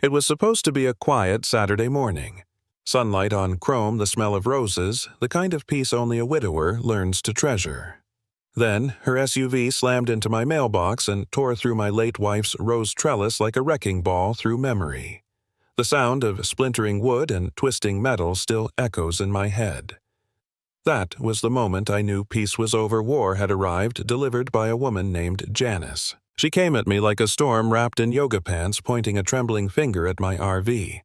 It was supposed to be a quiet Saturday morning. Sunlight on chrome, the smell of roses, the kind of peace only a widower learns to treasure. Then, her SUV slammed into my mailbox and tore through my late wife's rose trellis like a wrecking ball through memory. The sound of splintering wood and twisting metal still echoes in my head. That was the moment I knew peace was over. War had arrived, delivered by a woman named Janice. She came at me like a storm wrapped in yoga pants, pointing a trembling finger at my RV.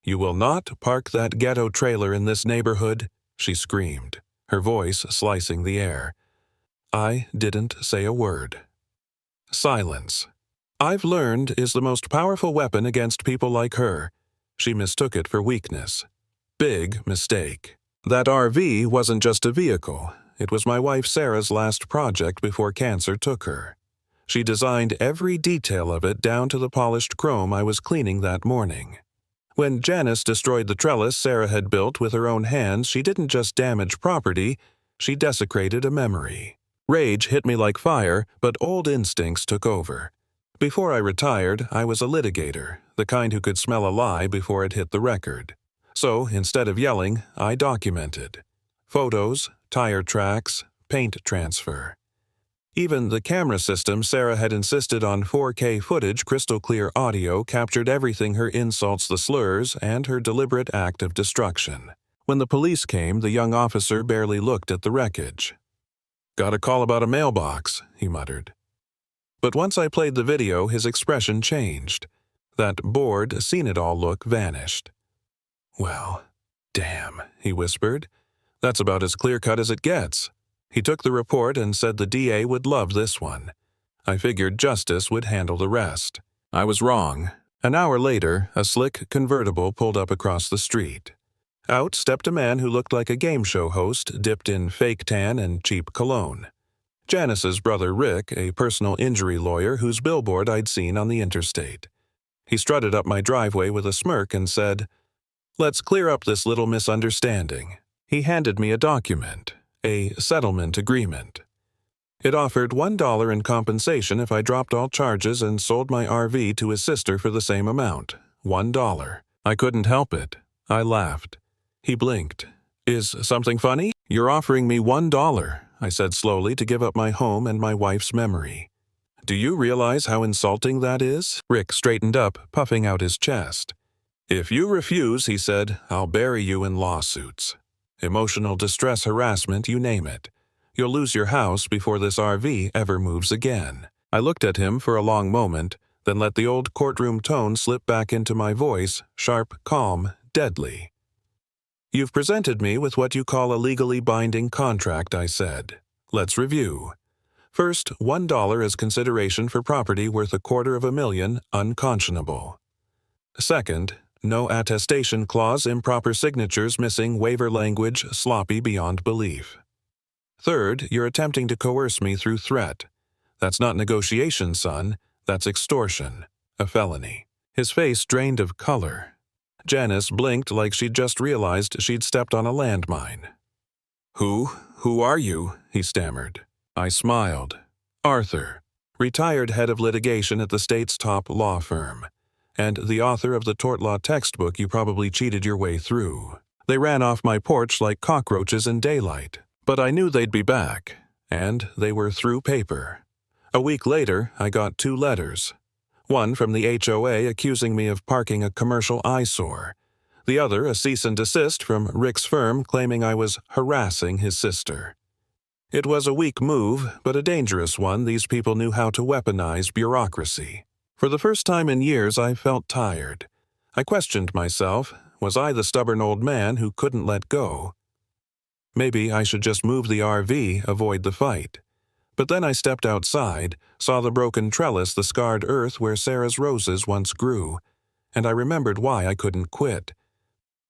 "You will not park that ghetto trailer in this neighborhood," she screamed, her voice slicing the air. I didn't say a word. Silence, I've learned, is the most powerful weapon against people like her. She mistook it for weakness. Big mistake. That RV wasn't just a vehicle. It was my wife Sarah's last project before cancer took her. She designed every detail of it down to the polished chrome I was cleaning that morning. When Janice destroyed the trellis Sarah had built with her own hands, she didn't just damage property, she desecrated a memory. Rage hit me like fire, but old instincts took over. Before I retired, I was a litigator, the kind who could smell a lie before it hit the record. So, instead of yelling, I documented. Photos, tire tracks, paint transfer. Even the camera system Sarah had insisted on 4K footage, crystal clear audio, captured everything: her insults, the slurs, and her deliberate act of destruction. When the police came, the young officer barely looked at the wreckage. "Got a call about a mailbox," he muttered. But once I played the video, his expression changed. That bored, seen-it-all look vanished. "Well, damn," he whispered. "That's about as clear-cut as it gets." He took the report and said the DA would love this one. I figured justice would handle the rest. I was wrong. An hour later, a slick convertible pulled up across the street. Out stepped a man who looked like a game show host, dipped in fake tan and cheap cologne. Janice's brother Rick, a personal injury lawyer whose billboard I'd seen on the interstate. He strutted up my driveway with a smirk and said, "Let's clear up this little misunderstanding." He handed me a document, a settlement agreement. It offered $1 in compensation if I dropped all charges and sold my RV to his sister for the same amount, $1. I couldn't help it. I laughed. He blinked. "Is something funny? You're offering me $1, I said slowly, to give up my home and my wife's memory. "Do you realize how insulting that is?" Rick straightened up, puffing out his chest. "If you refuse," he said, "I'll bury you in lawsuits. Emotional distress, harassment, you name it. You'll lose your house before this RV ever moves again." I looked at him for a long moment, then let the old courtroom tone slip back into my voice, sharp, calm, deadly. "You've presented me with what you call a legally binding contract," I said. "Let's review. First, $1 as consideration for property worth $250,000, unconscionable. Second, no attestation clause, improper signatures missing, waiver language, sloppy beyond belief. Third, you're attempting to coerce me through threat. That's not negotiation, son. That's extortion, a felony." His face drained of color. Janice blinked like she'd just realized she'd stepped on a landmine. Who are you?" he stammered. I smiled. "Arthur, retired head of litigation at the state's top law firm, and the author of the tort law textbook you probably cheated your way through. They ran off my porch like cockroaches in daylight, but I knew they'd be back, and they were through paper. A week later, I got 2 letters. One from the HOA accusing me of parking a commercial eyesore. The other a cease and desist from Rick's firm claiming I was harassing his sister. It was a weak move, but a dangerous one. These people knew how to weaponize bureaucracy. For the first time in years, I felt tired. I questioned myself. Was I the stubborn old man who couldn't let go? Maybe I should just move the RV, avoid the fight. But then I stepped outside, saw the broken trellis, the scarred earth where Sarah's roses once grew, and I remembered why I couldn't quit.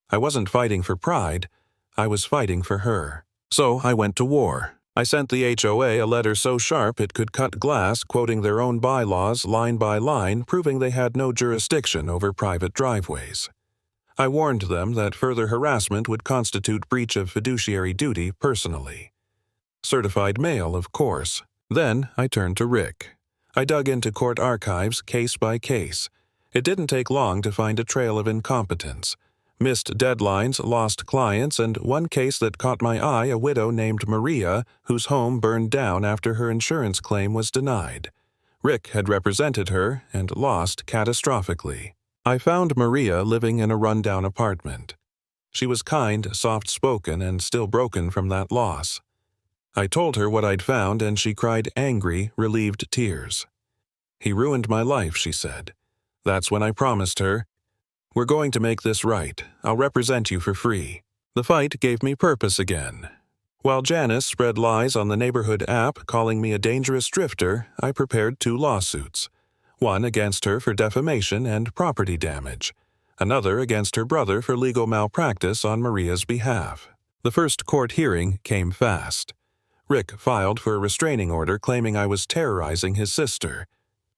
I wasn't fighting for pride, I was fighting for her. So I went to war. I sent the HOA a letter so sharp it could cut glass, quoting their own bylaws line by line, proving they had no jurisdiction over private driveways. I warned them that further harassment would constitute breach of fiduciary duty personally. Certified mail, of course. Then I turned to Rick. I dug into court archives case by case. It didn't take long to find a trail of incompetence. Missed deadlines, lost clients, and one case that caught my eye, a widow named Maria, whose home burned down after her insurance claim was denied. Rick had represented her and lost catastrophically. I found Maria living in a rundown apartment. She was kind, soft-spoken, and still broken from that loss. I told her what I'd found, and she cried angry, relieved tears. "He ruined my life," she said. That's when I promised her, "We're going to make this right. I'll represent you for free." The fight gave me purpose again. While Janice spread lies on the neighborhood app calling me a dangerous drifter, I prepared 2 lawsuits. One against her for defamation and property damage. Another against her brother for legal malpractice on Maria's behalf. The first court hearing came fast. Rick filed for a restraining order claiming I was terrorizing his sister.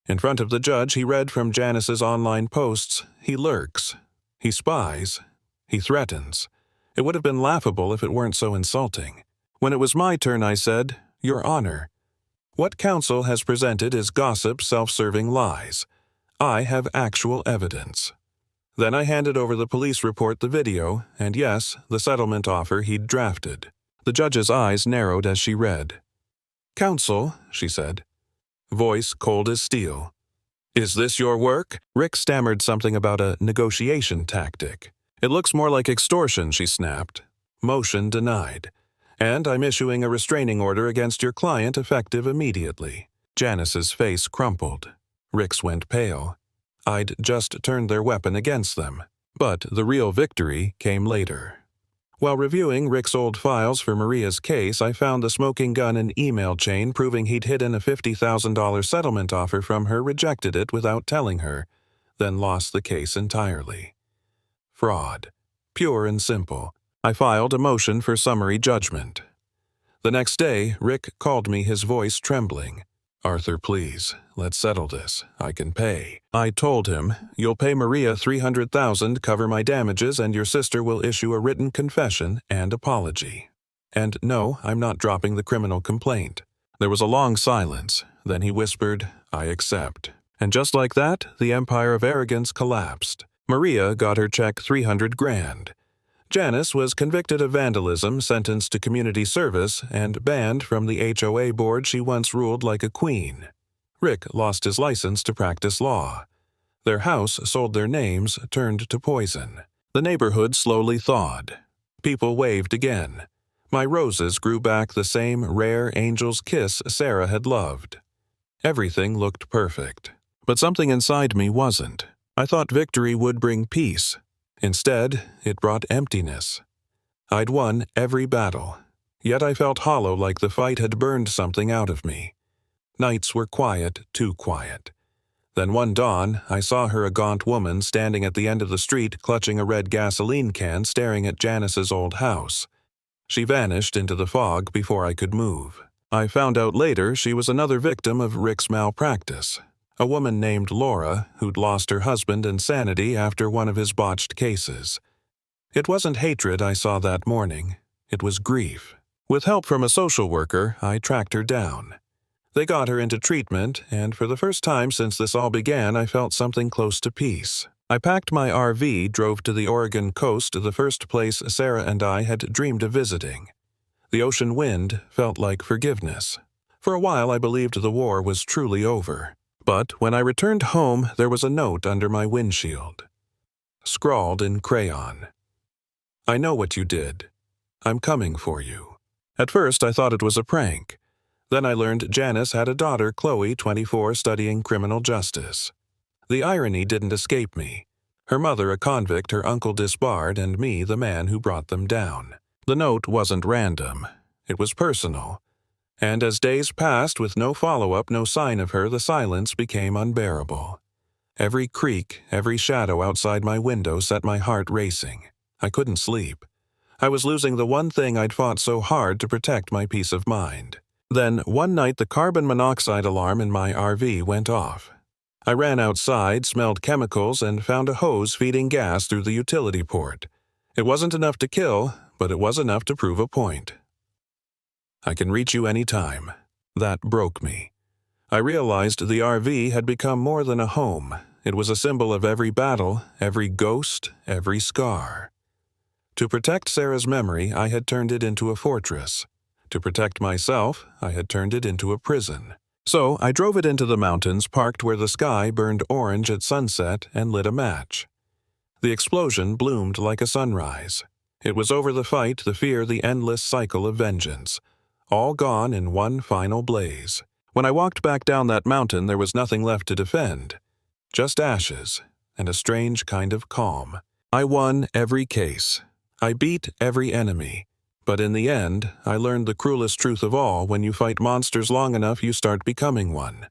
In front of the judge, he read from Janice's online posts, "He lurks. He spies. He threatens." It would have been laughable if it weren't so insulting. When it was my turn, I said, "Your Honor, what counsel has presented is gossip, self-serving lies. I have actual evidence." Then I handed over the police report, the video, and yes, the settlement offer he'd drafted. The judge's eyes narrowed as she read. "Counsel," she said, voice cold as steel. "Is this your work?" Rick stammered something about a negotiation tactic. "It looks more like extortion," she snapped. Motion denied. "And I'm issuing a restraining order against your client effective immediately." Janice's face crumpled. Rick's went pale. I'd just turned their weapon against them. But the real victory came later. While reviewing Rick's old files for Maria's case, I found the smoking gun and email chain proving he'd hidden a $50,000 settlement offer from her, rejected it without telling her, then lost the case entirely. Fraud. Pure and simple. I filed a motion for summary judgment. The next day, Rick called me, his voice trembling. "Arthur, please, let's settle this. I can pay." I told him, "You'll pay Maria $300,000, cover my damages, and your sister will issue a written confession and apology. And no, I'm not dropping the criminal complaint." There was a long silence. Then he whispered, "I accept." And just like that, the empire of arrogance collapsed. Maria got her check $300,000. Janice was convicted of vandalism, sentenced to community service, and banned from the HOA board she once ruled like a queen. Rick lost his license to practice law. Their house sold their names, turned to poison. The neighborhood slowly thawed. People waved again. My roses grew back the same rare angel's kiss Sarah had loved. Everything looked perfect. But something inside me wasn't. I thought victory would bring peace. Instead, it brought emptiness. I'd won every battle, yet I felt hollow, like the fight had burned something out of me. Nights were quiet, too quiet. Then one dawn, I saw her, a gaunt woman, standing at the end of the street, clutching a red gasoline can, staring at Janice's old house. She vanished into the fog before I could move. I found out later she was another victim of Rick's malpractice. A woman named Laura, who'd lost her husband and sanity after one of his botched cases. It wasn't hatred I saw that morning. It was grief. With help from a social worker, I tracked her down. They got her into treatment, and for the first time since this all began, I felt something close to peace. I packed my RV, drove to the Oregon coast, the first place Sarah and I had dreamed of visiting. The ocean wind felt like forgiveness. For a while, I believed the war was truly over. But when I returned home, there was a note under my windshield. Scrawled in crayon. "I know what you did. I'm coming for you." At first, I thought it was a prank. Then I learned Janice had a daughter, Chloe, 24, studying criminal justice. The irony didn't escape me. Her mother a convict, her uncle disbarred, and me the man who brought them down. The note wasn't random. It was personal. And as days passed with no follow-up, no sign of her, the silence became unbearable. Every creak, every shadow outside my window set my heart racing. I couldn't sleep. I was losing the one thing I'd fought so hard to protect my peace of mind. Then, one night, the carbon monoxide alarm in my RV went off. I ran outside, smelled chemicals, and found a hose feeding gas through the utility port. It wasn't enough to kill, but it was enough to prove a point. "I can reach you any time." That broke me. I realized the RV had become more than a home. It was a symbol of every battle, every ghost, every scar. To protect Sarah's memory, I had turned it into a fortress. To protect myself, I had turned it into a prison. So I drove it into the mountains, parked where the sky burned orange at sunset, and lit a match. The explosion bloomed like a sunrise. It was over the fight, the fear, the endless cycle of vengeance. All gone in one final blaze. When I walked back down that mountain, there was nothing left to defend. Just ashes, and a strange kind of calm. I won every case. I beat every enemy. But in the end, I learned the cruelest truth of all: when you fight monsters long enough, you start becoming one.